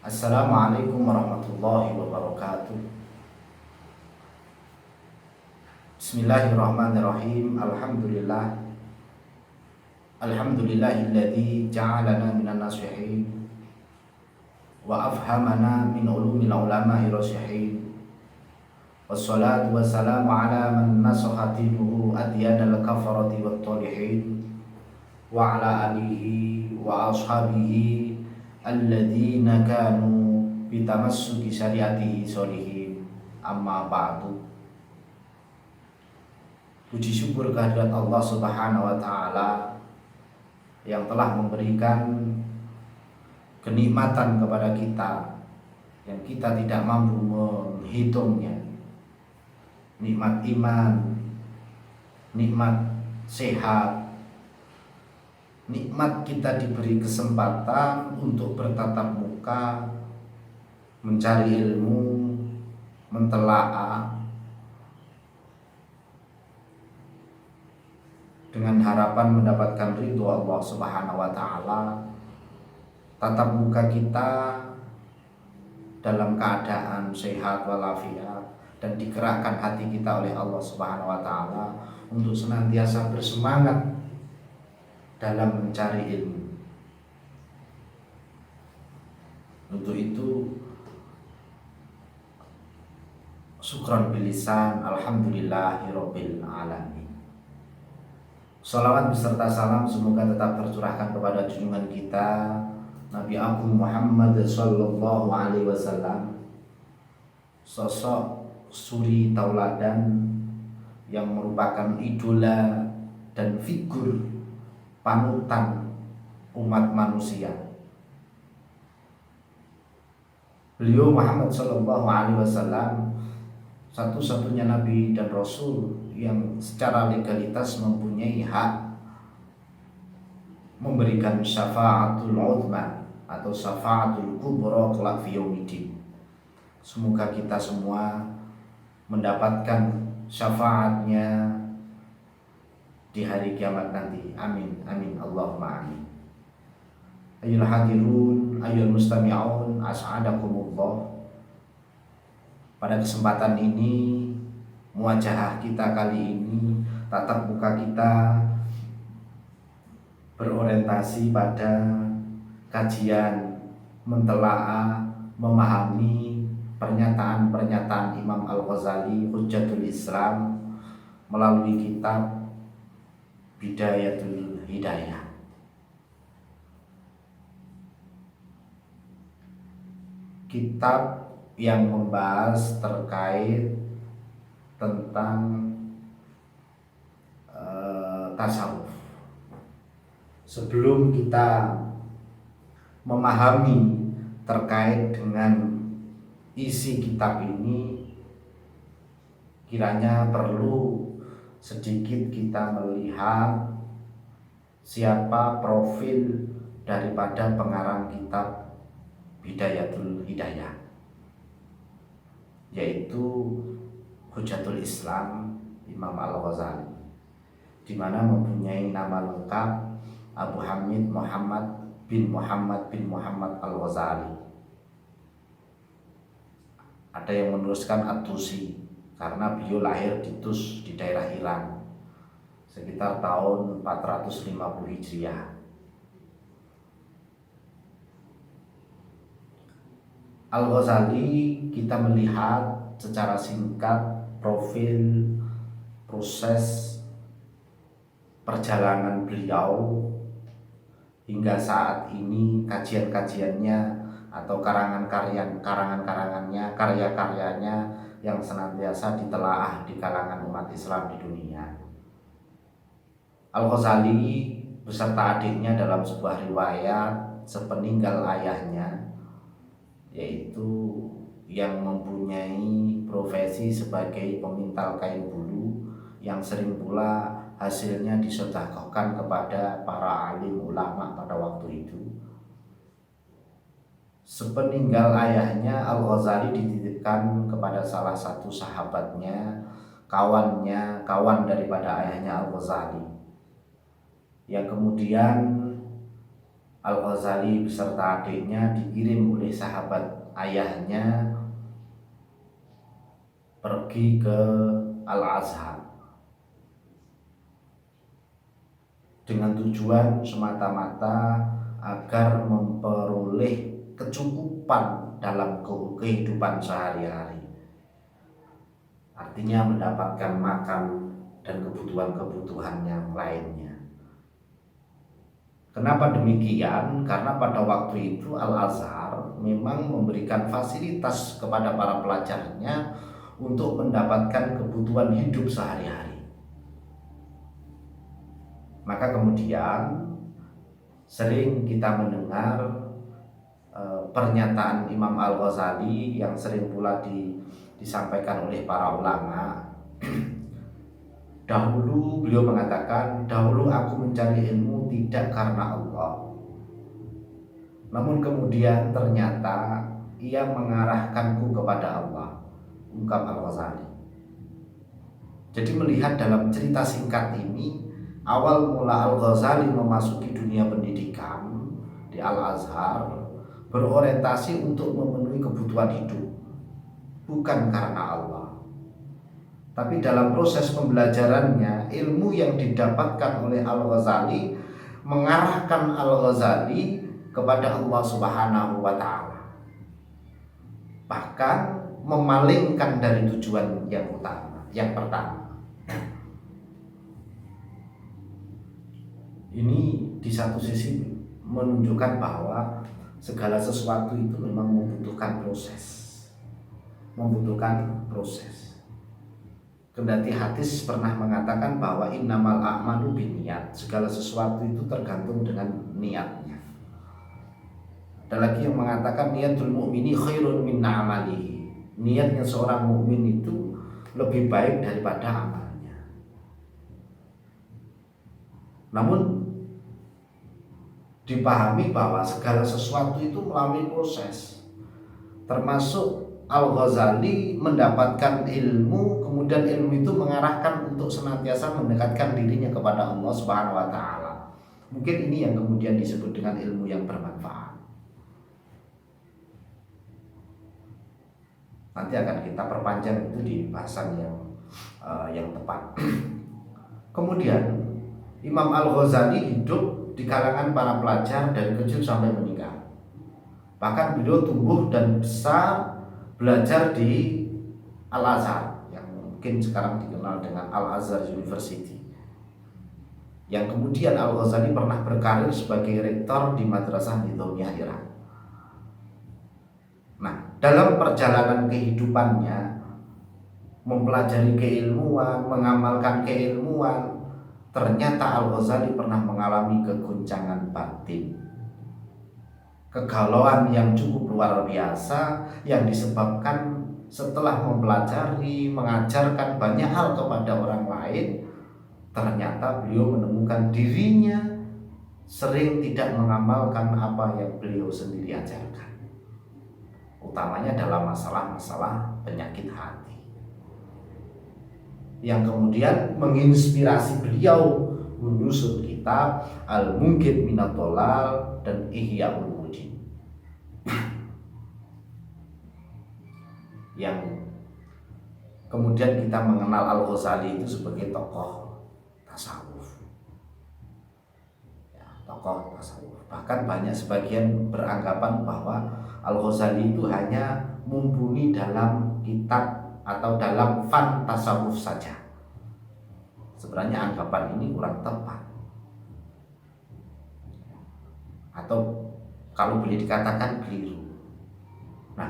Assalamualaikum warahmatullahi wabarakatuh. Bismillahirrahmanirrahim. Alhamdulillahilladzi ja'alana minan nasihin wa afhamana min ulumil ulama'i rasyihin. Wassalatu wassalamu ala man nasaha dinuhu adyanal kafarati wat talihin wa ala alihi wa ashabihi alladzina kanu bitamassuki syariatihi sholihin. Amma ba'du. Puji syukur kehadirat Allah Subhanahu wa taala yang telah memberikan kenikmatan kepada kita yang kita tidak mampu menghitungnya. Nikmat iman, nikmat sehat, nikmat kita diberi kesempatan untuk bertatap muka, mencari ilmu, mentelaah dengan harapan mendapatkan ridho Allah Subhanahu wa taala. Tatap muka kita dalam keadaan sehat walafiat dan digerakkan hati kita oleh Allah Subhanahu wa taala untuk senantiasa bersemangat dalam mencari ilmu. Untuk itu syukran bilisan, alhamdulillahirabbil alamin. Salawat beserta salam semoga tetap tercurahkan kepada junjungan kita Nabi Agung Muhammad sallallahu alaihi wasallam, sosok suri tauladan yang merupakan idola dan figur panutan umat manusia. Beliau Muhammad sallallahu alaihi wasallam satu-satunya nabi dan rasul yang secara legalitas mempunyai hak memberikan syafa'atul uzma atau syafa'atul kubra kelak fi yaumidin. Semoga kita semua mendapatkan syafaatnya di hari kiamat nanti. Amin, amin, Allahumma amin. Ayyuhal hadirun, ayyuhal mustami'un, as'adakumullah. Pada kesempatan ini, muwajahah kita kali ini, tatap muka kita berorientasi pada kajian mentelaah, memahami pernyataan-pernyataan Imam Al-Ghazali Hujjatul Islam melalui kitab Bidayatul Hidayah. Kitab yang membahas terkait tentang tasawuf. Sebelum kita memahami terkait dengan isi kitab ini, kiranya perlu sedikit kita melihat siapa profil daripada pengarang kitab Bidayatul Hidayah, yaitu Hujjatul Islam Imam Al-Ghazali, di mana mempunyai nama lengkap Abu Hamid Muhammad bin Muhammad Al-Ghazali. Ada yang menuliskan At-Tusi karena beliau lahir di Tus di daerah Iran sekitar tahun 450 Hijriah. Al-Ghazali kita melihat secara singkat profil proses perjalanan beliau hingga saat ini, kajian-kajiannya atau karangannya, karya-karyanya yang senantiasa ditelaah di kalangan umat Islam di dunia. Al-Ghazali beserta adiknya dalam sebuah riwayat sepeninggal ayahnya, yaitu yang mempunyai profesi sebagai pemintal kain bulu, yang sering pula hasilnya disedekahkan kepada para alim ulama pada waktu itu. Sepeninggal ayahnya, Al-Ghazali dititipkan kepada salah satu sahabatnya, kawan daripada ayahnya Al-Ghazali, yang kemudian Al-Ghazali beserta adiknya dikirim oleh sahabat ayahnya pergi ke Al-Azhar dengan tujuan semata-mata agar memperoleh kecukupan dalam kehidupan sehari-hari. Artinya mendapatkan makan dan kebutuhan-kebutuhan yang lainnya. Kenapa demikian? Karena pada waktu itu Al-Azhar memang memberikan fasilitas kepada para pelajarnya untuk mendapatkan kebutuhan hidup sehari-hari. Maka kemudian sering kita mendengar pernyataan Imam Al-Ghazali yang sering pula disampaikan oleh para ulama. Dahulu beliau mengatakan, dahulu aku mencari ilmu tidak karena Allah, namun kemudian ternyata ia mengarahkanku kepada Allah, ungkap Al-Ghazali. Jadi melihat dalam cerita singkat ini, awal mula Al-Ghazali memasuki dunia pendidikan di Al-Azhar berorientasi untuk memenuhi kebutuhan hidup, bukan karena Allah. Tapi dalam proses pembelajarannya, ilmu yang didapatkan oleh Al-Ghazali mengarahkan Al-Ghazali kepada Allah Subhanahu wa Ta'ala, bahkan memalingkan dari tujuan yang utama, yang pertama. Ini di satu sisi menunjukkan bahwa segala sesuatu itu memang membutuhkan proses. Kendati hadis pernah mengatakan bahwa innamal a'malu binniyat, segala sesuatu itu tergantung dengan niatnya. Ada lagi yang mengatakan niatul mu'mini khairun min amalihi, niatnya seorang mukmin itu lebih baik daripada amalnya. Namun dipahami bahwa segala sesuatu itu melalui proses, termasuk Al-Ghazali mendapatkan ilmu, kemudian ilmu itu mengarahkan untuk senantiasa mendekatkan dirinya kepada Allah Subhanahu wa Ta'ala. Mungkin ini yang kemudian disebut dengan ilmu yang bermanfaat. Nanti akan kita perpanjang itu di bahasan yang tepat. Kemudian Imam Al-Ghazali hidup di kalangan para pelajar dari kecil sampai meninggal. Bahkan beliau tumbuh dan besar belajar di Al-Azhar, yang mungkin sekarang dikenal dengan Al-Azhar University, yang kemudian Al-Ghazali pernah berkarir sebagai rektor di Madrasah Nizamiyah Iran. Nah, dalam perjalanan kehidupannya mempelajari keilmuan, mengamalkan keilmuan, ternyata Al-Ghazali pernah mengalami kegoncangan batin, kegalauan yang cukup luar biasa yang disebabkan setelah mempelajari, mengajarkan banyak hal kepada orang lain, ternyata beliau menemukan dirinya sering tidak mengamalkan apa yang beliau sendiri ajarkan, utamanya dalam masalah-masalah penyakit hati, yang kemudian menginspirasi beliau menyusun kitab Al-Munqidh Minadh Dhalal dan Ihya Ulumuddin, yang kemudian kita mengenal Al-Ghazali itu sebagai tokoh tasawuf. Ya, tokoh tasawuf. Bahkan banyak sebagian beranggapan bahwa Al-Ghazali itu hanya mumpuni dalam kitab atau dalam fan tasawuf saja. Sebenarnya anggapan ini kurang tepat, atau kalau boleh dikatakan keliru. Nah,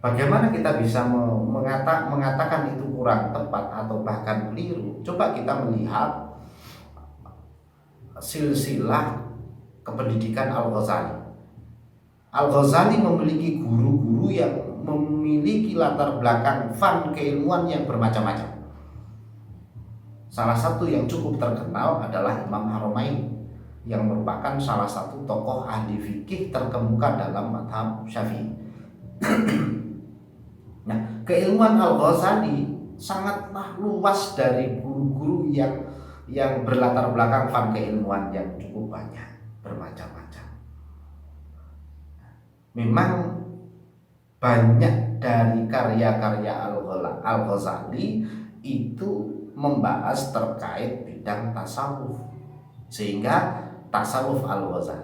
bagaimana kita bisa mengatakan itu kurang tepat atau bahkan keliru? Coba kita melihat silsilah kependidikan Al-Ghazali. Al-Ghazali memiliki guru-guru yang memiliki latar belakang fan keilmuan yang bermacam-macam. Salah satu yang cukup terkenal adalah Imam Haramain, yang merupakan salah satu tokoh ahli fikih terkemuka dalam mazhab Syafi'i. Nah, keilmuan Al-Ghazali sangatlah luas dari guru-guru yang berlatar belakang fan keilmuan yang cukup banyak. bermacam-macam. Memang banyak dari karya-karya Al-Ghazali itu membahas terkait bidang tasawuf, sehingga Al-Ghazali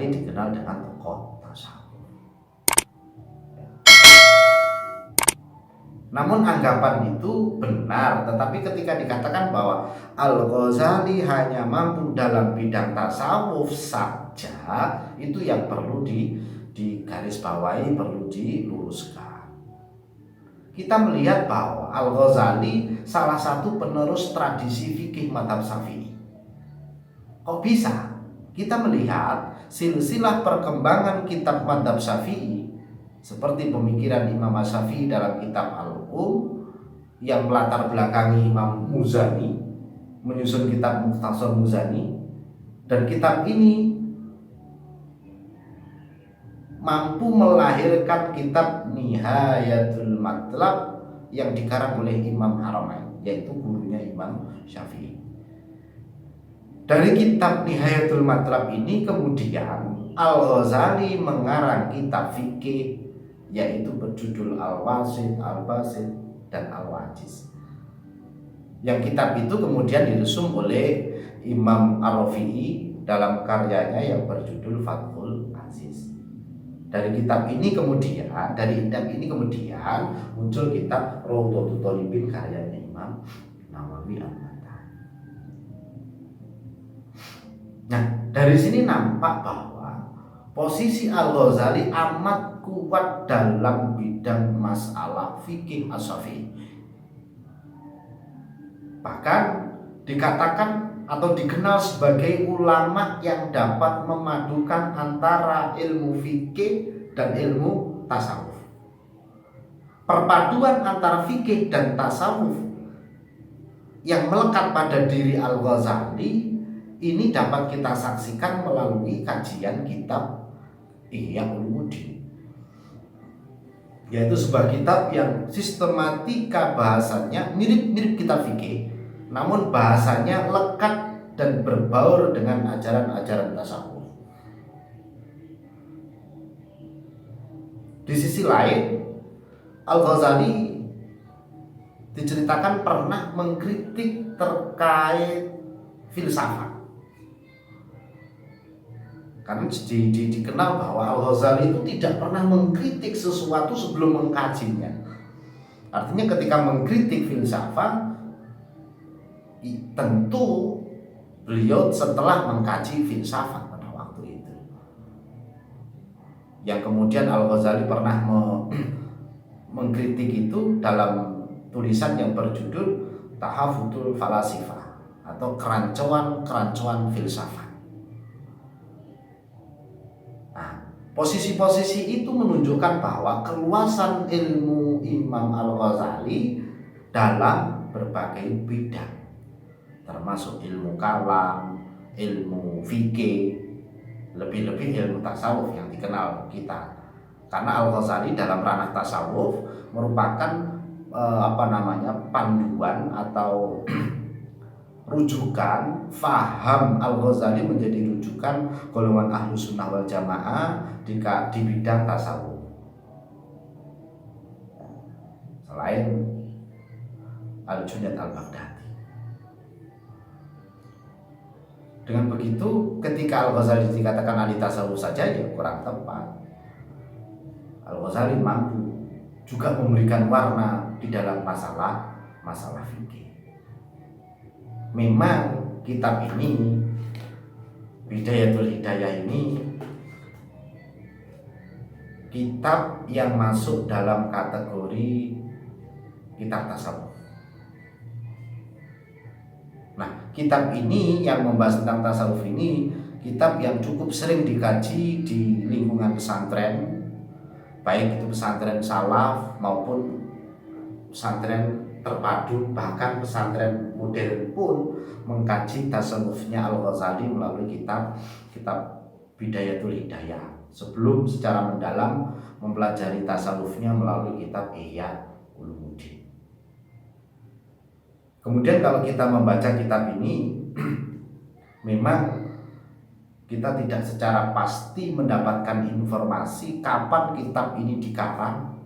dikenal dengan tokoh tasawuf. Namun anggapan itu benar, tetapi ketika dikatakan bahwa Al-Ghazali hanya mampu dalam bidang tasawuf saja, itu yang perlu digarisbawahi, perlu diluruskan. Kita melihat bahwa Al-Ghazali salah satu penerus tradisi fikih mazhab Syafi'i. Kok bisa? Kita melihat silsilah perkembangan kitab mazhab Syafi'i seperti pemikiran Imam Syafi'i dalam kitab Al-Um yang melatar belakangi Imam Muzani menyusun kitab Mukhtasar Muzani, dan kitab ini mampu melahirkan kitab Nihayatul Matlab yang dikarang oleh Imam Haramain, yaitu gurunya Imam Syafi'i. Dari kitab Nihayatul Matlab ini kemudian Al-Ghazali mengarang kitab fikih, yaitu berjudul Al-Wasit, Al-Basit, dan Al-Wajiz. Yang kitab itu kemudian dirusum oleh Imam Ar-Rafi'i dalam karyanya yang berjudul Fathul Aziz. Dari kitab ini kemudian muncul kitab Rawdatul Thalibin karyanya Imam Nawawi Al-Matan. Nah, dari sini nampak bahwa posisi Al-Ghazali amat kuat dalam bidang masalah fikih as-Syafi'i. Bahkan dikatakan atau dikenal sebagai ulama yang dapat memadukan antara ilmu fikih dan ilmu tasawuf. Perpaduan antara fikih dan tasawuf yang melekat pada diri Al-Ghazali ini dapat kita saksikan melalui kajian kitab Ihya Ulumuddin, yaitu sebuah kitab yang sistematika bahasanya mirip-mirip kitab fikih, namun bahasanya lekat dan berbaur dengan ajaran-ajaran tasawuf. Di sisi lain, Al-Ghazali diceritakan pernah mengkritik terkait filsafat. Karena dikenal bahwa Al-Ghazali itu tidak pernah mengkritik sesuatu sebelum mengkajinya. Artinya ketika mengkritik filsafat, tentu beliau setelah mengkaji filsafat pada waktu itu. Yang kemudian Al-Ghazali pernah mengkritik itu dalam tulisan yang berjudul Tahafutul Falasifah atau kerancuan filsafat. Posisi-posisi itu menunjukkan bahwa keluasan ilmu Imam Al-Ghazali dalam berbagai bidang, termasuk ilmu kalam, ilmu fikih, lebih-lebih ilmu tasawuf yang dikenal kita. Karena Al-Ghazali dalam ranah tasawuf merupakan panduan atau rujukan. Faham Al-Ghazali menjadi rujukan golongan Ahlus Sunnah wal Jamaah di bidang tasawuf. Selain Al-Junaid Al-Baghdadi. Dengan begitu, ketika Al-Ghazali dikatakan ahli tasawuf saja ya kurang tepat. Al-Ghazali mampu juga memberikan warna di dalam masalah fikih. Memang kitab ini, Bidayatul Hidayah ini, kitab yang masuk dalam kategori kitab tasawuf. Nah, kitab ini yang membahas tentang tasawuf ini, kitab yang cukup sering dikaji di lingkungan pesantren, baik itu pesantren salaf maupun pesantren terpadu, bahkan pesantren modern pun mengkaji tasawufnya Al-Ghazali melalui kitab Bidayatul Hidayah sebelum secara mendalam mempelajari tasawufnya melalui kitab Ihya Ulumuddin. Kemudian kalau kita membaca kitab ini memang kita tidak secara pasti mendapatkan informasi kapan kitab ini dikarang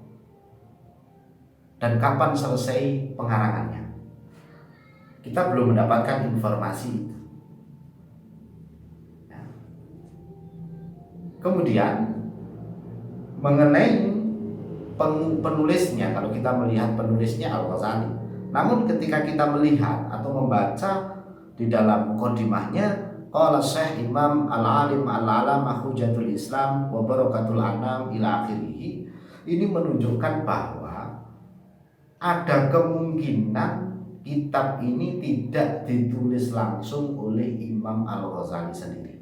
dan kapan selesai pengarangannya. Kita belum mendapatkan informasi itu. Kemudian mengenai penulisnya, kalau kita melihat penulisnya Al-Ghazali. Namun ketika kita melihat atau membaca di dalam mukadimahnya, qala Syekh Imam Al-Alim Al-Alamah Hujatul Islam wa Barakatul Anam ila akhirih, ini menunjukkan bahwa ada kemungkinan kitab ini tidak ditulis langsung oleh Imam Al-Ghazali sendiri,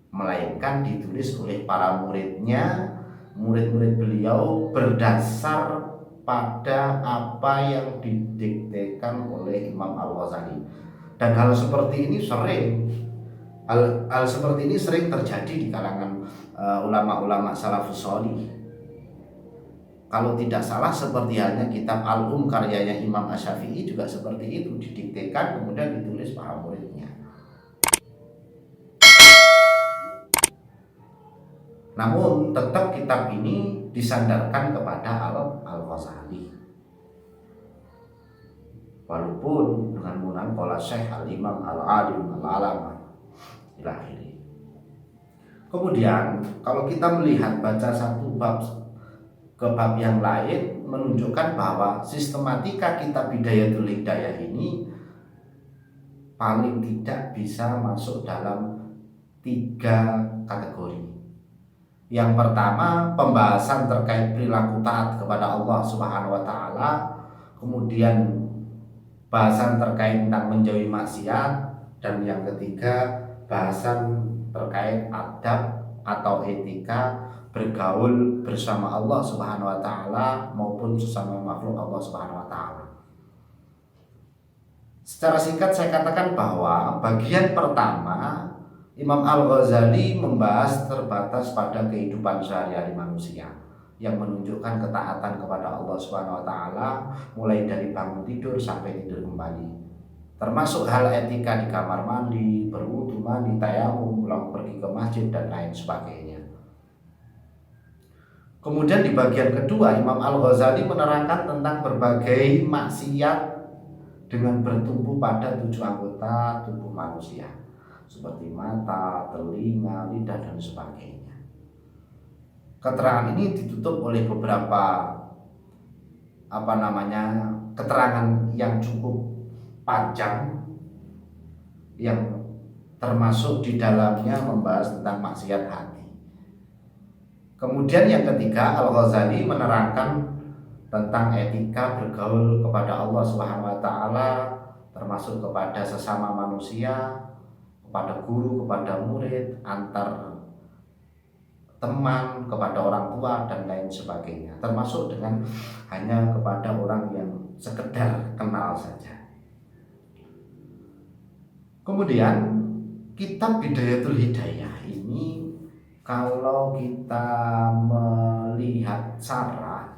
melainkan ditulis oleh para muridnya, murid-murid beliau, berdasar pada apa yang didiktekan oleh Imam Al-Ghazali. Dan hal seperti ini sering terjadi di kalangan ulama-ulama salafus sholih. Kalau tidak salah seperti halnya kitab Al-Um karyanya Imam Asy-Syafi'i juga seperti itu, didiktekan kemudian ditulis para muridnya. Namun tetap kitab ini disandarkan kepada Al-Ghazali. Walaupun dengan menggunakan qala Syekh Al-Imam Al-Alim Al-Alamah ila akhirih. Kemudian kalau kita melihat baca satu bab ke bab yang lain, menunjukkan bahwa sistematika kitab Bidayatul Hidayah ini paling tidak bisa masuk dalam 3 kategori. Yang pertama, pembahasan terkait perilaku taat kepada Allah Subhanahu wa taala, kemudian bahasan terkait tentang menjauhi maksiat, dan yang ketiga, bahasan terkait adab atau etika bergaul bersama Allah Subhanahu wa taala maupun sesama makhluk Allah Subhanahu wa taala. Secara singkat saya katakan bahwa bagian pertama Imam Al-Ghazali membahas terbatas pada kehidupan sehari-hari manusia, yang menunjukkan ketaatan kepada Allah Subhanahu wa taala mulai dari bangun tidur sampai tidur kembali. Termasuk hal etika di kamar mandi, berwudu, mandi, tayamum, pulang pergi ke masjid dan lain sebagainya. Kemudian di bagian kedua Imam Al-Ghazali menerangkan tentang berbagai maksiat dengan bertumbuh pada 7 anggota tubuh manusia, seperti mata, telinga, lidah dan sebagainya. Keterangan ini ditutup oleh beberapa keterangan yang cukup panjang, yang termasuk di dalamnya membahas tentang maksiat hati. Kemudian yang ketiga, Al-Ghazali menerangkan tentang etika bergaul kepada Allah Subhanahu wa taala, termasuk kepada sesama manusia, kepada guru, kepada murid, antar teman, kepada orang tua dan lain sebagainya, termasuk dengan hanya kepada orang yang sekedar kenal saja. Kemudian kitab Bidayatul Hidayah ini, kalau kita melihat syarah,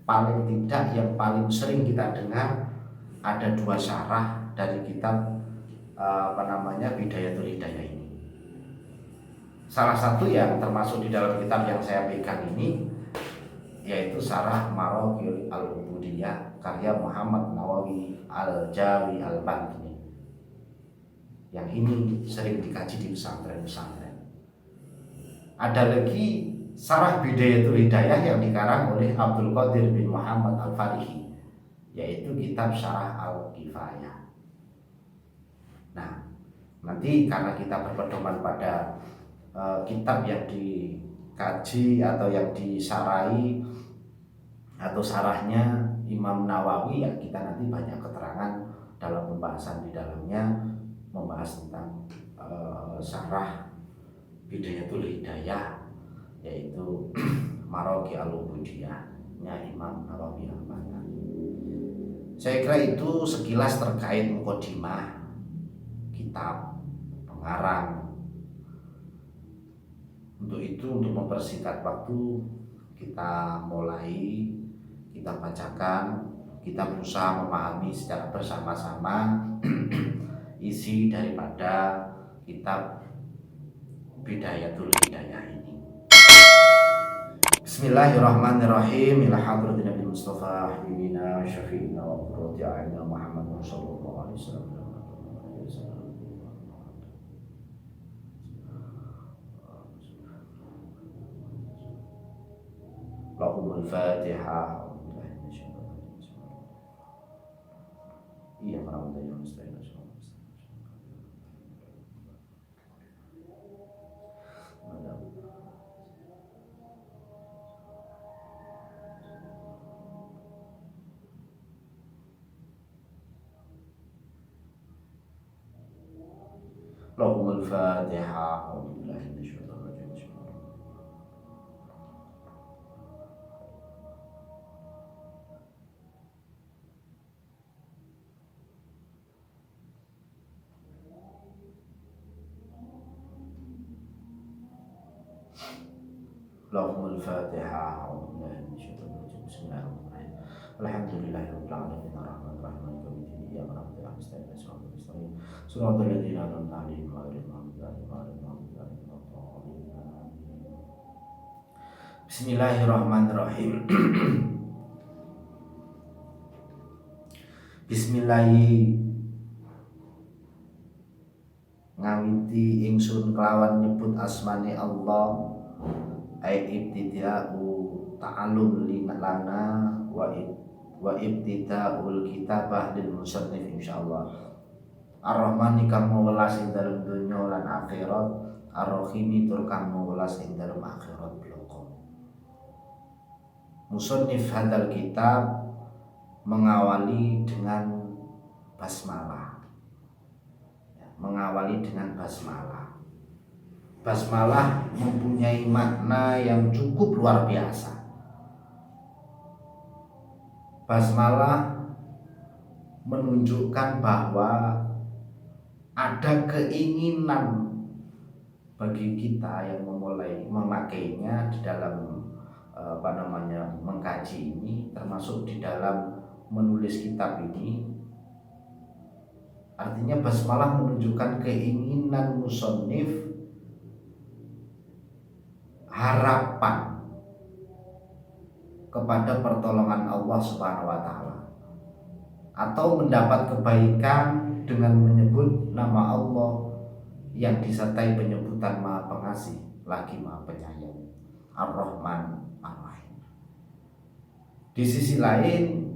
paling tidak yang paling sering kita dengar ada 2 syarah dari kitab Bidayatul Hidayah ini. Salah satu yang termasuk di dalam kitab yang saya pegang ini yaitu Syarah Maraqil Al-Ubudiyah karya Muhammad Nawawi Al-Jawi Al-Bantini. Yang ini sering dikaji di pesantren-pesantren. Ada lagi Syarah Bidayatul Hidayah yang dikarang oleh Abdul Qadir bin Muhammad Al-Farihi, yaitu kitab Syarah Al-Kifayah. Nah, nanti karena kita berpedoman pada kitab yang dikaji atau yang disarai atau sarahnya Imam Nawawi, ya kita nanti banyak keterangan dalam pembahasan di dalamnya, membahas tentang syarah Bidayatul Hidayah, yaitu Maraqi Al-Ubudiyah-nya Imam Nawawi Al-Bantani. Saya kira itu sekilas terkait mukadimah kitab pengarang. Untuk itu, untuk mempersingkat waktu, kita mulai, kita bacakan, kita berusaha memahami secara bersama-sama isi daripada kitab bidayatul hidayah ini. Bismillahirrahmanirrahim. Ila hadratin Nabi Mustafa habibina syafi'ina wa qurrati a'yunina Muhammad sallallahu alaihi wasallam. Lahumul Fatihah. Iya, warahmatullahi wabarakatuh. Lahumul Fatihah. Lahumul Fatihah. Bismillahirrahmanirrahim. Alhamdulillahirabbil alamin arrahmanir rahim maliki yaumiddin iyyaka na'budu wa iyyaka nasta'in ihdinas siratal mustaqim siratal ladzina an'amta 'alaihim ghairil maghdubi 'alaihim waladdallin. Bismillahirrahmanirrahim. Bismillahi ngawiti ingsun kelawan nyebut asmane Allah. Ai ibtida'u ta'allum lana wa ibtida'ul kitabah lil musannif insyaallah. Ar-Rahmani kang welas ing dalem donya lan akhirat, Ar-Rahimi tur kang welas ing dalem akhirat bloko. Musannif hadal kitab mengawali dengan basmalah. Mengawali dengan basmalah. Basmalah mempunyai makna yang cukup luar biasa. Basmalah menunjukkan bahwa ada keinginan bagi kita yang memulai memakainya di dalam mengkaji ini, termasuk di dalam menulis kitab ini. Artinya basmalah menunjukkan keinginan musannif, harapan kepada pertolongan Allah Subhanahu wa taala, atau mendapat kebaikan dengan menyebut nama Allah yang disertai penyebutan Maha Pengasih lagi Maha Penyayang, Ar-Rahman Ar-Rahim. Di sisi lain,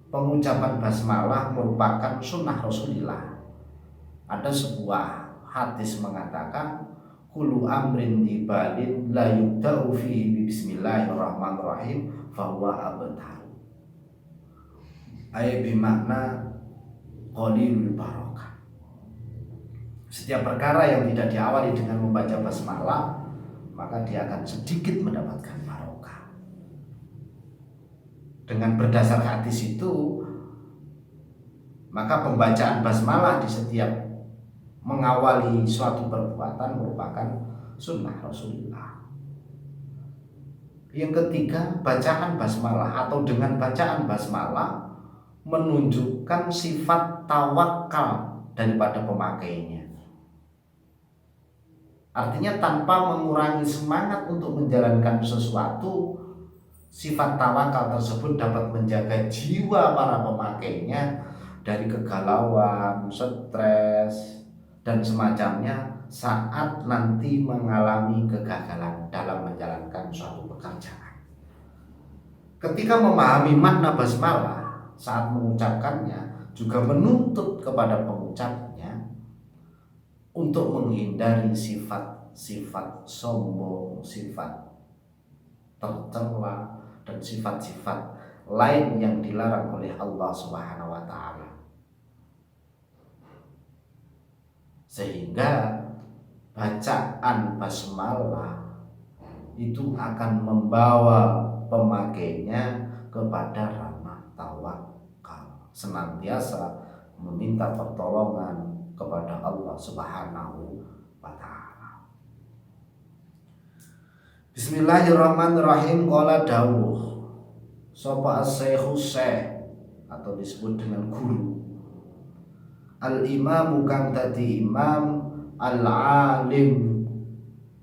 pengucapan basmalah merupakan sunnah Rasulullah. Ada sebuah hadis mengatakan, kullu amrin dibalin la yubda'u fihi bismillahirrahmanirrahim fahuwa abtar. Ayat bermakna qalilul barakah. Setiap perkara yang tidak diawali dengan membaca basmalah, maka dia akan sedikit mendapatkan barokah. Dengan berdasar hadis itu, maka pembacaan basmalah di setiap mengawali suatu perbuatan merupakan sunnah Rasulullah. Yang ketiga, bacaan basmalah atau dengan bacaan basmalah menunjukkan sifat tawakal daripada pemakainya. Artinya tanpa mengurangi semangat untuk menjalankan sesuatu, sifat tawakal tersebut dapat menjaga jiwa para pemakainya dari kegalauan, stres, dan semacamnya saat nanti mengalami kegagalan dalam menjalankan suatu pekerjaan. Ketika memahami makna basmalah saat mengucapkannya, juga menuntut kepada pengucapnya untuk menghindari sifat-sifat sombong, sifat tercela, dan sifat-sifat lain yang dilarang oleh Allah Subhanahu wa taala. Sehingga bacaan basmalah itu akan membawa pemakainya kepada ranah tawakal, senantiasa meminta pertolongan kepada Allah Subhanahu wa taala. Bismillahirrahmanirrahim. Qala dawuh sapa as-syekhu atau disebut dengan guru, al-imamu kang dadi imam, al-alim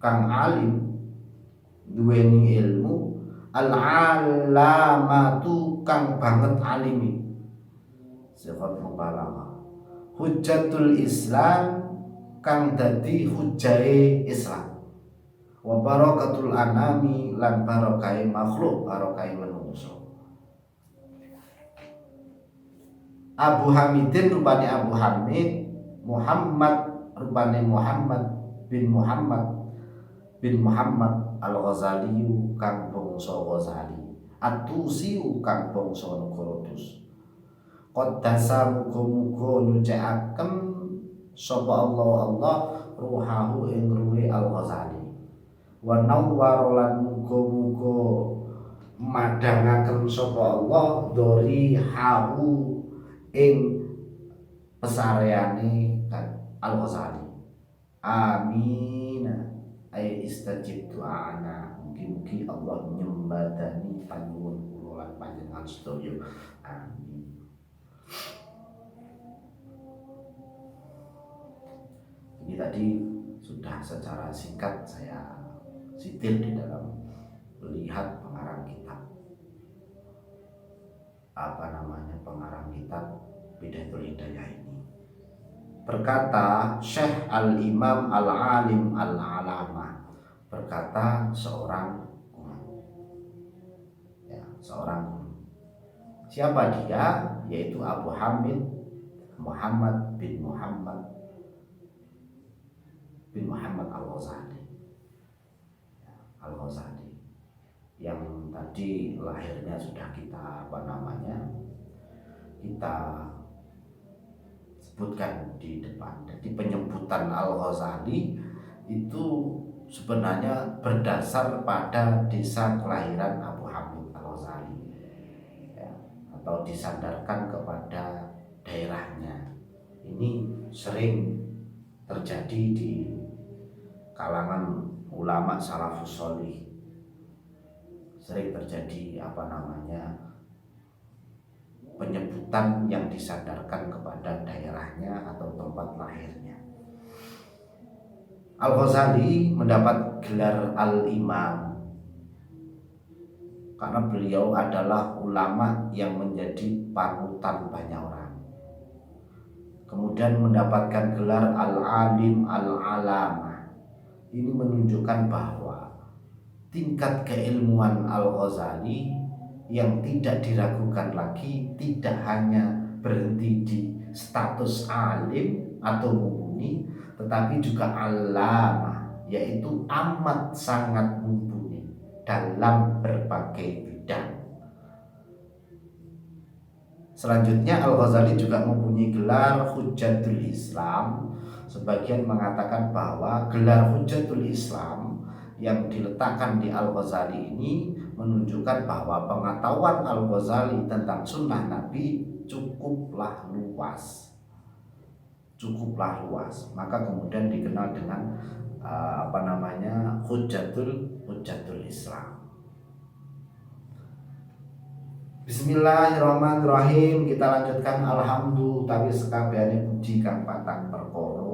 kang alim duweni ilmu, al-alamatu kang banget alimi, sifat mubalaghah, hujjatul Islam kang dadi hujahe Islam, wa barakatul anami lan barokai makhluk, barokai manungsa. Abu Hamidin rupane Abu Hamid, Muhammad rupane Muhammad bin Muhammad Al-Ghazali kang bangsa Ghazali, At-Tusi kang bangsa negara Dus. Qaddasa muga-muga nyucikaken sapa Allah ruhahu ing ruhe Al-Ghazali, wa nawwara lan muga-muga madangaken sapa Allah dori hahu ing pesareane Al-Ghazali. Amin. Ay istajib doana, mugi-mugi Allah nyembadani panyuwun kula lan panjenengan sedaya. Amin. Ini tadi sudah secara singkat saya sitir di dalam melihat pengarang kitab pengarang kitab Bidayatul Hidayah ini. Berkata Syekh Al-Imam Al-Alim Al-Alama, berkata seorang guru. Ya, seorang guru. Siapa dia? Yaitu Abu Hamid Muhammad bin Muhammad Al-Ghazali. Ya, Al-Ghazali yang tadi lahirnya sudah kita sebutkan di depan. Jadi penyebutan Al-Ghazali itu sebenarnya berdasar pada desa kelahiran Abu Hamid Al-Ghazali, ya, atau disandarkan kepada daerahnya. Ini sering terjadi di kalangan ulama salafus sholih, sering terjadi penyebutan yang disandarkan kepada daerahnya atau tempat lahirnya. Al-Ghazali mendapat gelar Al-Imam karena beliau adalah ulama yang menjadi panutan banyak orang. Kemudian mendapatkan gelar Al-Alim Al-Alama. Ini menunjukkan bahwa tingkat keilmuan Al-Ghazali yang tidak diragukan lagi tidak hanya berhenti di status alim atau mumpuni, tetapi juga alama, yaitu amat sangat mumpuni dalam berbagai bidang. Selanjutnya Al-Ghazali juga mempunyai gelar Hujjatul Islam. Sebagian mengatakan bahwa gelar Hujjatul Islam yang diletakkan di Al-Ghazali ini menunjukkan bahwa pengetahuan Al-Ghazali tentang sunnah Nabi cukuplah luas. Maka kemudian dikenal dengan Hujjatul Islam. Bismillahirrahmanirrahim. Kita lanjutkan. Alhamdulillah tapi sekabehane puji kang patang perkara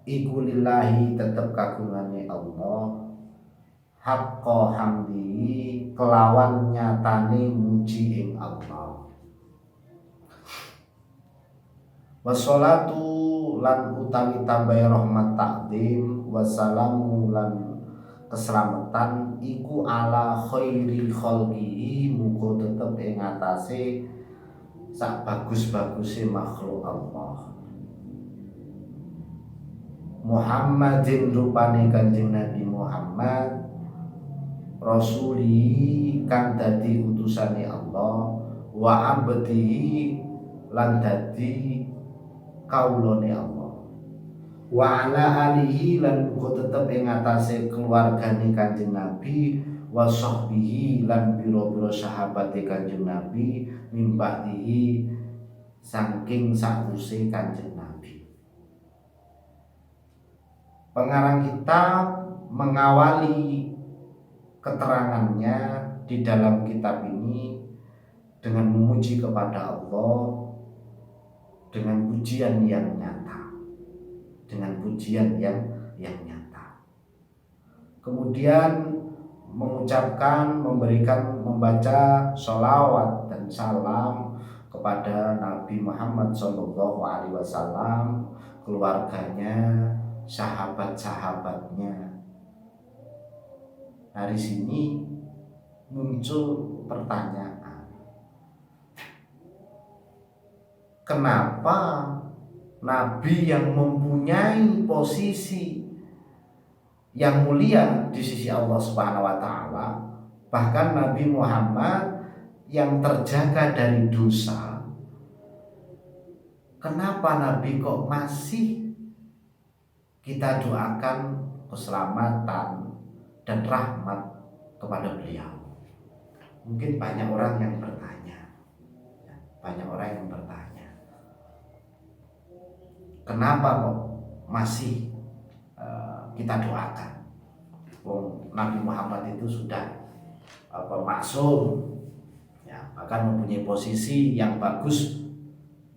iku lillahi tetep kagungane Allah, haqqa hamdi kelawan nyatane muji ing Allah. Wassalatu lan utawi tambahe rahmat takdim, wassalamu lan keselamatan iku ala khairi khalqihi, muga tetep ing atase sak bagus-baguse makhluk Allah. Muhammadin rupane Kanjeng Nabi Muhammad, rasuli kang dadi utusane Allah, wa abdihi lan dadi kaulane Allah, wa ala alihi lan muga tetep ing atase keluargane Kanjeng Nabi, wa sahbihi lan biro-biro sahabate Kanjeng Nabi, mimba'dihi saking sakwuse Kanjeng Nabi. Pengarang kitab mengawali keterangannya di dalam kitab ini dengan memuji kepada Allah dengan pujian yang nyata. dengan pujian yang nyata. Kemudian mengucapkan, membaca sholawat dan salam kepada Nabi Muhammad SAW, keluarganya, sahabat-sahabatnya. Dari sini muncul pertanyaan, kenapa Nabi yang mempunyai posisi yang mulia di sisi Allah Subhanahu wa taala, bahkan Nabi Muhammad yang terjaga dari dosa, kenapa Nabi kok masih kita doakan keselamatan dan rahmat kepada beliau? Mungkin banyak orang yang bertanya, kenapa kok masih kita doakan? Nabi Muhammad itu sudah maksum, ya, bahkan mempunyai posisi yang bagus,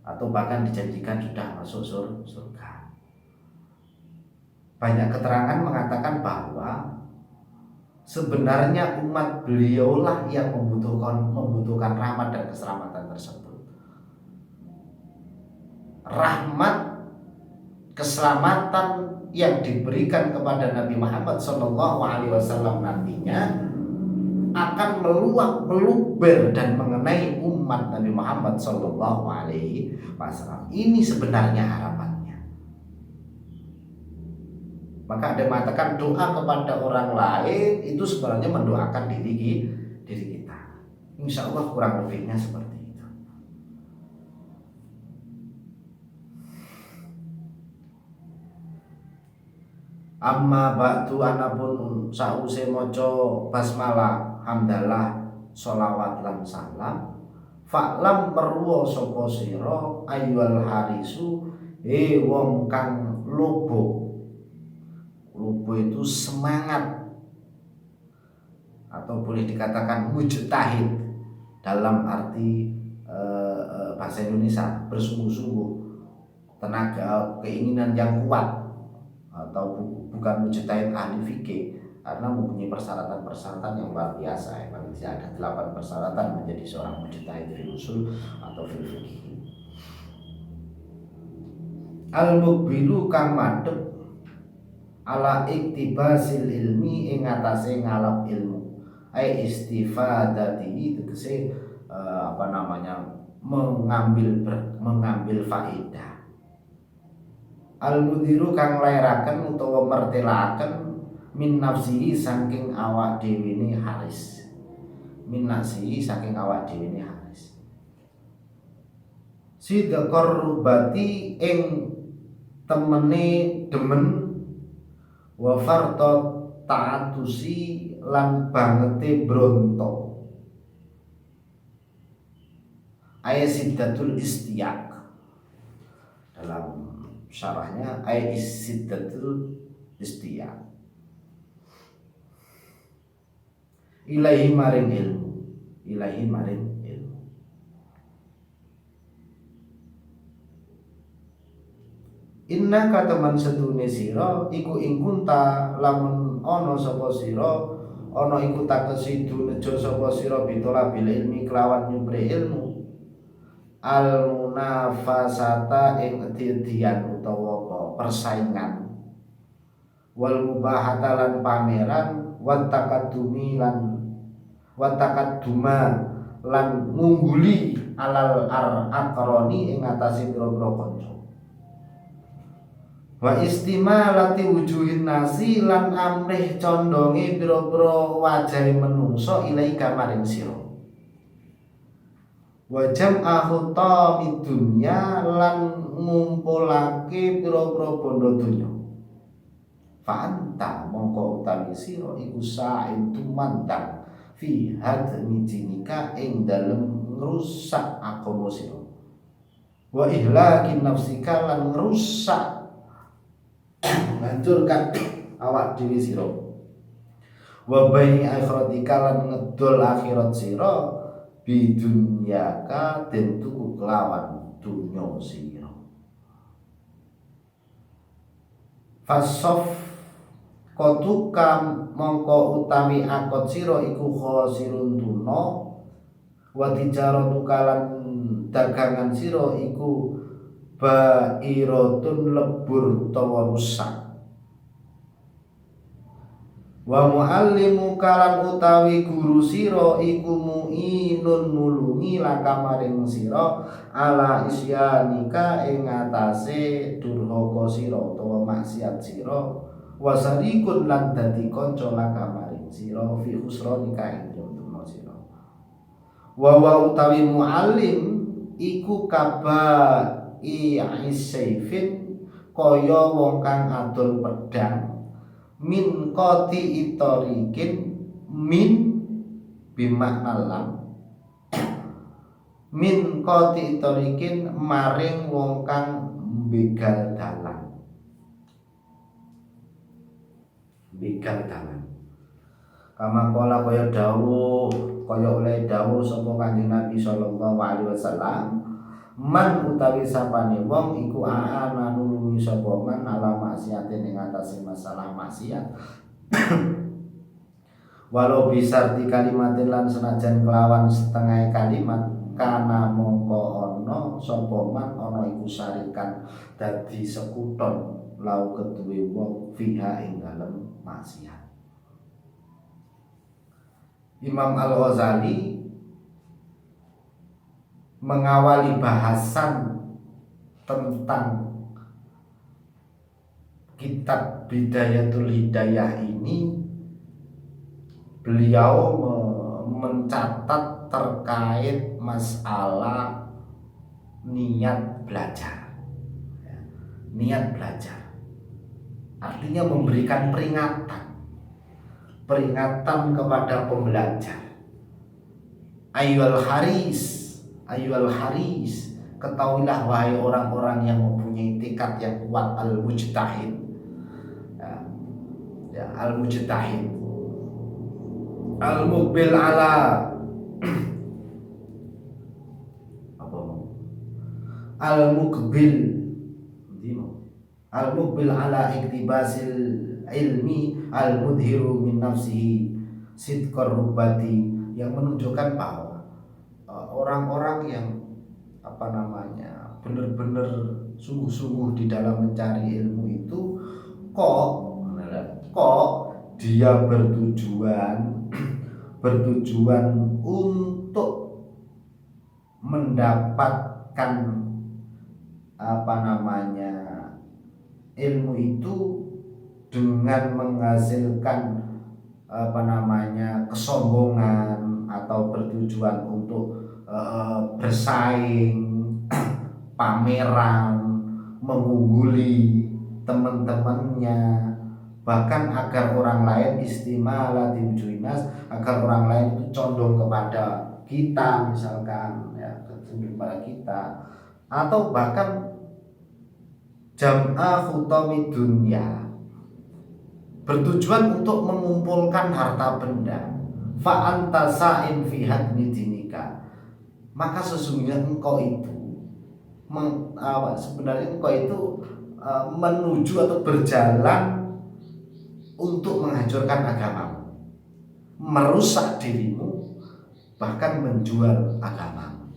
atau bahkan dijanjikan sudah masuk surga. Banyak keterangan mengatakan bahwa sebenarnya umat beliaulah yang membutuhkan rahmat dan keselamatan tersebut. Rahmat, keselamatan yang diberikan kepada Nabi Muhammad SAW nantinya akan meluber dan mengenai umat Nabi Muhammad SAW. Ini sebenarnya harapannya. Maka ada yang mengatakan doa kepada orang lain itu sebenarnya mendoakan diri kita. Insya Allah kurang lebihnya seperti itu. Amma ba'du, anapun sause maca basmalah, hamdalah, sholawat lan salam, fa'lam perwa sapa sira ayyuhal harisu, wong kang lobo. Lobo itu semangat, atau boleh dikatakan mujtahid dalam arti bahasa Indonesia, bersungguh-sungguh, tenaga, keinginan yang kuat, atau bukan mujtahid ahli fikih, karena mempunyai persyaratan yang luar biasa. Paling tidak ada 8 persyaratan menjadi seorang mujtahid fil usul atau fil fikih. Al-muqbilu kang madhep ala iktibasil ilmi ing atase ngalap ilmu, ai istifadati, tegese mengambil faedah. Al-mudiru kang lairaken utawa mertelaken min nafsihi saking awak dhewene haris. Min nafsihi saking awak dhewene haris. Sidqar rubati ing temene demen, wa farta ta'atusi lan bangete bronto. Ayat siddatul istiaq, dalam syarahnya ayat siddatul istiaq, ilahi maring ilmu. Inna kateman setune sira iku ing kunta lamun ana sapa sira, ana iku takesidu nejo sapa sira bitola bil ilmi kelawan nyupre ilmu, al munafasata ing edian utawa persaingan, wal mubahata lan pameran, wat takadduma lan ngungguli alal aqroni ing atase pira-pira kanca, wa istimalati wujuhin nasi lan amrih condonge pira-pira wajahe menungso ilaika maring sira, wa jam'ahu tamid dunya lan ngumpulake pira-pira bondo donya, fa anta mongko utawi sira iku sa'in tumandang fi hadmi dinika ing dalem ngrusak agama sira, wa ihlakin nafsika lan ngrusak ngancurkan awak dhewe sira, wa bai akhiratika lan ngedol akhirat sira bidunyaka den tuku kelawan dunya sira. Fasof kotuka mongko utawi akot sira iku khosirun tuna, wa tijaratu kalan dagangan sira iku bairatun lebur utawa rusak. Wa muallimu kalan utawi guru sira iku muinun nulungi laka maring sira ala isyanika ing atase durhaka sira utawa maksiat sira, wasarikun lan dadi kanca laka maring sira fi husranika ing dalem sira. Wa utawi muallim iku isayfin kaya wong kang adol pedang, min qati itorikin, min bimakna lam, min qati itorikin maring wong kang begal dalan, begal dalan. Kama kala kaya dawuh, kaya oleh dawuh sapa Kanjeng Nabi sallallahu alaihi wasallam, man utawi sapane wong iku aana nulungi sapa man ala maksiate ning atase masalah maksiat walau bisarti kalimatin lan senajan kelawan setengah kalimat, kana mongko ana sapa man ana iku sarikan dadi sekuton lau keduwe wong fiha ing dalem maksiat. Imam Al-Ghazali mengawali bahasan tentang kitab Bidayatul Hidayah ini, beliau mencatat terkait masalah niat belajar. Niat belajar artinya memberikan peringatan kepada pembelajar. Ayyuhal haris, ketahuilah wahai orang-orang yang mempunyai tekad yang kuat, al-mujtahid. Al-mujtahid, al-muqbil ala al-muqbil ala iktibasil ilmi, al-mudhiru min nafsihi sidqar rubati, yang menunjukkan bahwa orang-orang yang benar-benar sungguh-sungguh di dalam mencari ilmu itu kok dia bertujuan untuk mendapatkan ilmu itu dengan menghasilkan kesombongan atau bertujuan untuk bersaing, pameran, mengungguli teman-temannya, bahkan agar orang lain istimala diujuinas, agar orang lain itu condong kepada kita, misalkan condong kepada kita, atau bahkan jam'a khutami dunia, bertujuan untuk mengumpulkan harta benda. Fa anta sa'in fi hadmi dinika, maka sesungguhnya engkau itu menuju atau berjalan untuk menghancurkan agamamu, merusak dirimu, bahkan menjual agamamu,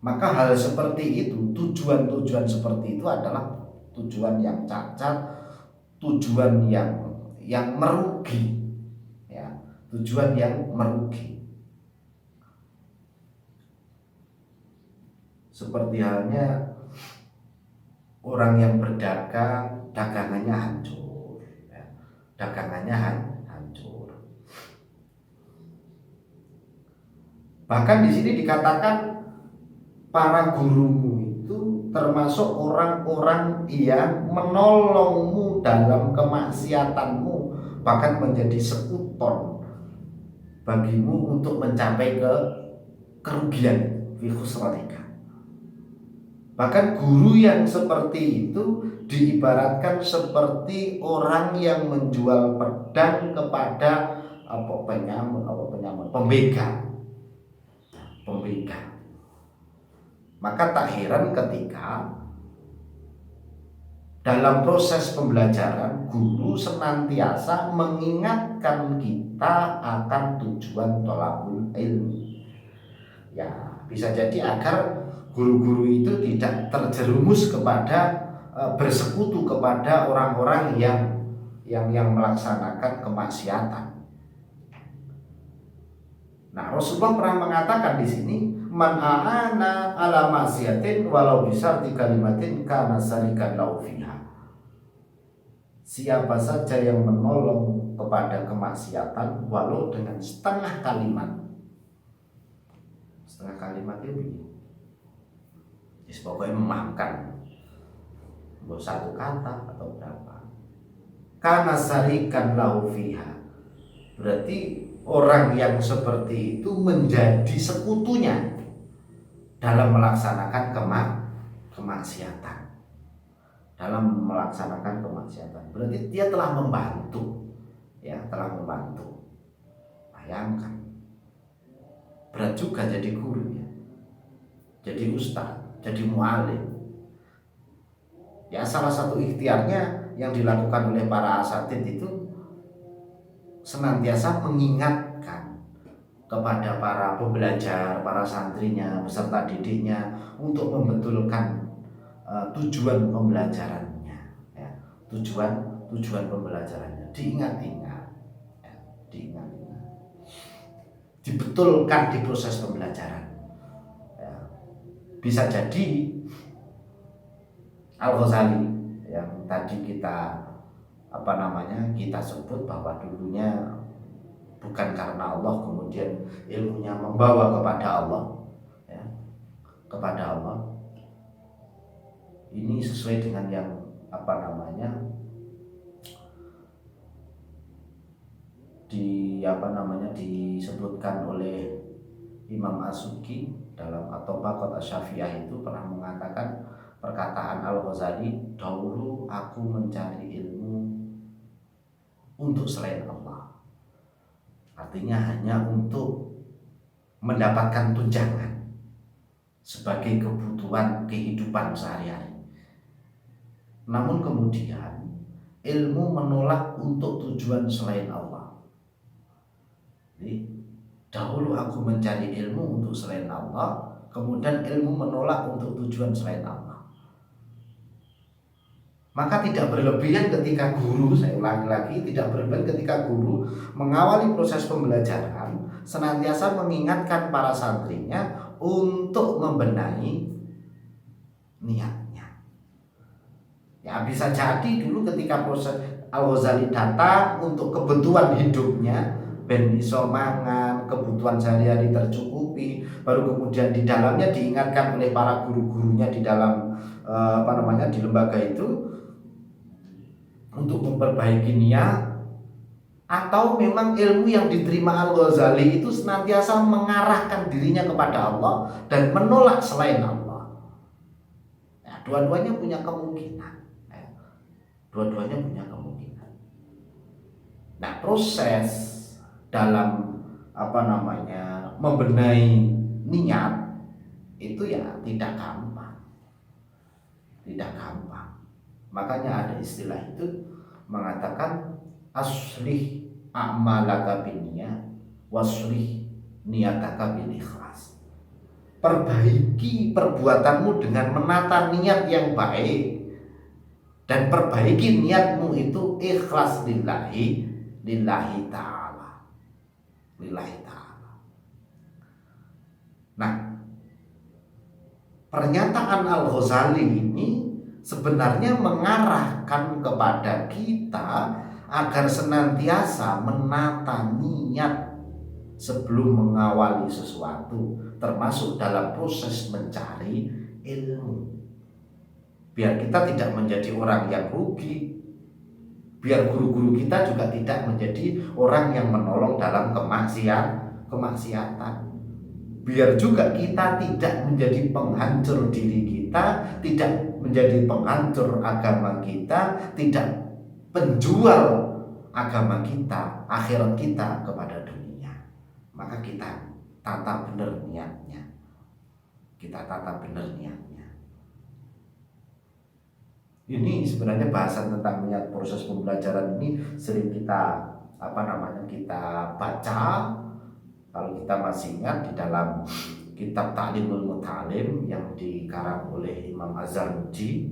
Maka hal seperti itu, tujuan-tujuan seperti itu adalah tujuan yang cacat, tujuan yang merugi, tujuan yang merugi. Seperti halnya orang yang berdagang, dagangannya hancur, Bahkan di sini dikatakan para gurumu itu termasuk orang-orang yang menolongmu dalam kemaksiatanmu, bahkan menjadi sekuton bagimu untuk mencapai kerugian fi khusranika. Bahkan guru yang seperti itu diibaratkan seperti orang yang menjual pedang kepada pembegal. Maka tak heran ketika dalam proses pembelajaran guru senantiasa mengingatkan kita akan tujuan thalabul ilmi. Ya, bisa jadi agar guru-guru itu tidak terjerumus kepada bersekutu kepada orang-orang yang melaksanakan kemaksiatan. Nah, Rasulullah pernah mengatakan di sini, man a'ana ala maksiatin walau bisarti kalimatin kana sarikan lau fiha. Siapa saja yang menolong kepada kemaksiatan walau dengan setengah kalimat. Setengah kalimat itu pokoknya memaafkan, mau satu kata atau berapa, kana sarikan lau fiha, berarti orang yang seperti itu menjadi sekutunya dalam melaksanakan kemaksiatan. Dalam melaksanakan kemaksiatan, berarti dia telah membantu, ya, telah membantu. Bayangkan, berat juga jadi guru, ya, jadi ustaz, jadi mu'alim. Ya, salah satu ikhtiarnya yang dilakukan oleh para asatid itu senantiasa mengingatkan kepada para pembelajar, para santrinya, peserta didiknya untuk membetulkan tujuan pembelajarannya, ya, tujuan pembelajarannya diingat-ingat, ya, diingat-ingat, dibetulkan di proses pembelajaran. Ya, bisa jadi Al-Ghazali yang tadi kita kita sebut bahwa dulunya bukan karena Allah, kemudian ilmunya membawa kepada Allah, ya, kepada Allah. Ini sesuai dengan yang disebutkan oleh Imam As-Subki dalam At-Tabaqat Asy-Syafi'iyah, itu pernah mengatakan perkataan Al-Ghazali, dahulu aku mencari ilmu untuk selain Allah, artinya hanya untuk mendapatkan tunjangan sebagai kebutuhan kehidupan sehari-hari. Namun kemudian ilmu menolak untuk tujuan selain Allah. Jadi dahulu aku mencari ilmu untuk selain Allah, kemudian ilmu menolak untuk tujuan selain Allah. Maka tidak berlebihan ketika guru, saya ulangi lagi, tidak berlebihan ketika guru mengawali proses pembelajaran senantiasa mengingatkan para santrinya untuk membenahi niatnya. Ya, bisa jadi dulu ketika proses Al-Ghazali datang untuk kebutuhan hidupnya, ben iso mangan, kebutuhan sehari-hari tercukupi, baru kemudian di dalamnya diingatkan oleh para guru-gurunya di dalam di lembaga itu untuk memperbaiki niat, atau memang ilmu yang diterima Al-Ghazali itu senantiasa mengarahkan dirinya kepada Allah dan menolak selain Allah. Nah, dua-duanya punya kemungkinan. Dua-duanya punya kemungkinan. Nah, proses dalam membenahi niat itu ya tidak gampang. Tidak gampang. Makanya ada istilah itu mengatakan aslih a'malaka binniyah waslih niyataka bil ikhlas. Perbaiki perbuatanmu dengan menata niat yang baik, dan perbaiki niatmu itu ikhlas lillahi ta'ala. Lillahi ta'ala. Nah, pernyataan Al-Ghazali ini sebenarnya mengarahkan kepada kita agar senantiasa menata niat sebelum mengawali sesuatu, termasuk dalam proses mencari ilmu. Biar kita tidak menjadi orang yang rugi, biar guru-guru kita juga tidak menjadi orang yang menolong dalam kemaksiatan. Biar juga kita tidak menjadi penghancur diri kita, tidak menjadi penghancur agama kita, tidak penjual agama kita, akhirat kita kepada dunia. Maka kita tata benar niatnya. kita tata benar niatnya. Ini sebenarnya bahasan tentang niat proses pembelajaran ini sering kita kita baca. Kalau kita masih ingat di dalam kitab Ta'limul Muta'alim yang dikarang oleh Imam Az-Zarnuji,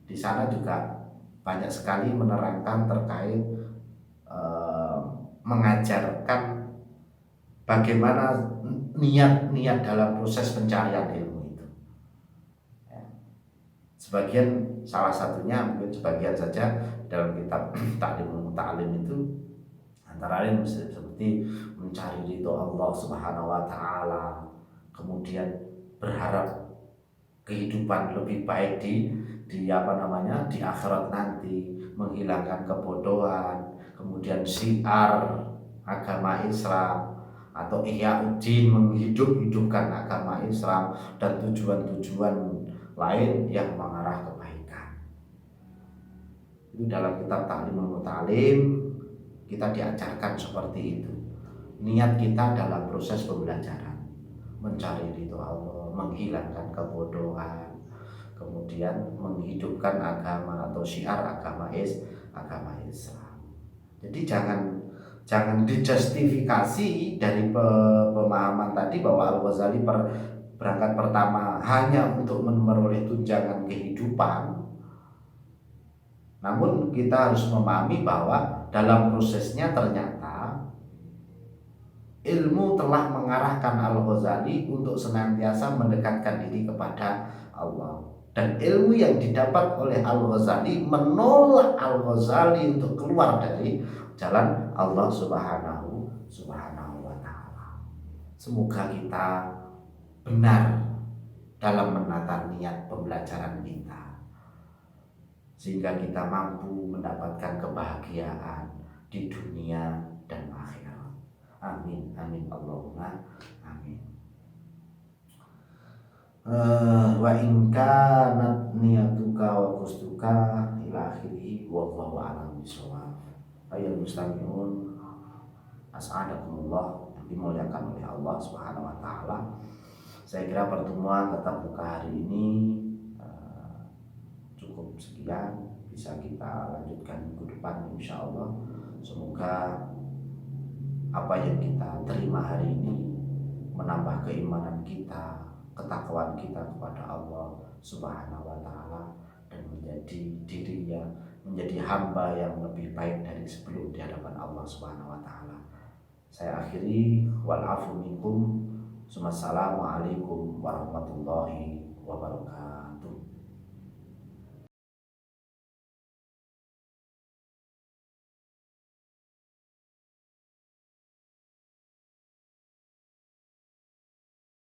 di sana juga banyak sekali menerangkan terkait mengajarkan bagaimana niat-niat dalam proses pencarian ilmu itu. Ya. Salah satunya mungkin sebagian saja dalam kitab Ta'limul Muta'alim itu antara lain seperti mencari ridho Allah Subhanahu wa taala, kemudian berharap kehidupan lebih baik di akhirat nanti, menghilangkan kebodohan, kemudian syiar agama Islam atau ihya'uddin, menghidupkan agama Islam, dan tujuan-tujuan lain yang mengarah kebaikan. Itu dalam kitab Ta'limul Muta'alim kita diajarkan seperti itu. Niat kita dalam proses pembelajaran, mencari ridho Allah, menghilangkan kebodohan, kemudian menghidupkan agama atau syiar agama Islam. Jadi jangan dijustifikasi dari pemahaman tadi bahwa Al-Ghazali berangkat pertama hanya untuk memperoleh tunjangan kehidupan. Namun kita harus memahami bahwa dalam prosesnya ternyata ilmu telah mengarahkan Al-Ghazali untuk senantiasa mendekatkan diri kepada Allah. Dan ilmu yang didapat oleh Al-Ghazali menolak Al-Ghazali untuk keluar dari jalan Allah Subhanahu wa taala. Semoga kita benar dalam menata niat pembelajaran kita, sehingga kita mampu mendapatkan kebahagiaan di dunia dan akhirat. Amin, amin, Allahumma amin. Wa in kanat niyatuka wa qusduka ila akhirih wallahu a'lam bishawab. Ayyuhal mustami'un, as'adakumullah, yang dimuliakan oleh Allah Subhanahu wa taala. Saya kira pertemuan tatap muka hari ini cukup sekian, bisa kita lanjutkan minggu depan insyaallah. Semoga apa yang kita terima hari ini menambah keimanan kita, ketakwaan kita kepada Allah Subhanahu wa taala, dan menjadi hamba yang lebih baik dari sebelum di hadapan Allah Subhanahu wa taala. Saya akhiri, wal afu minkum. Assalamualaikum warahmatullahi wabarakatuh.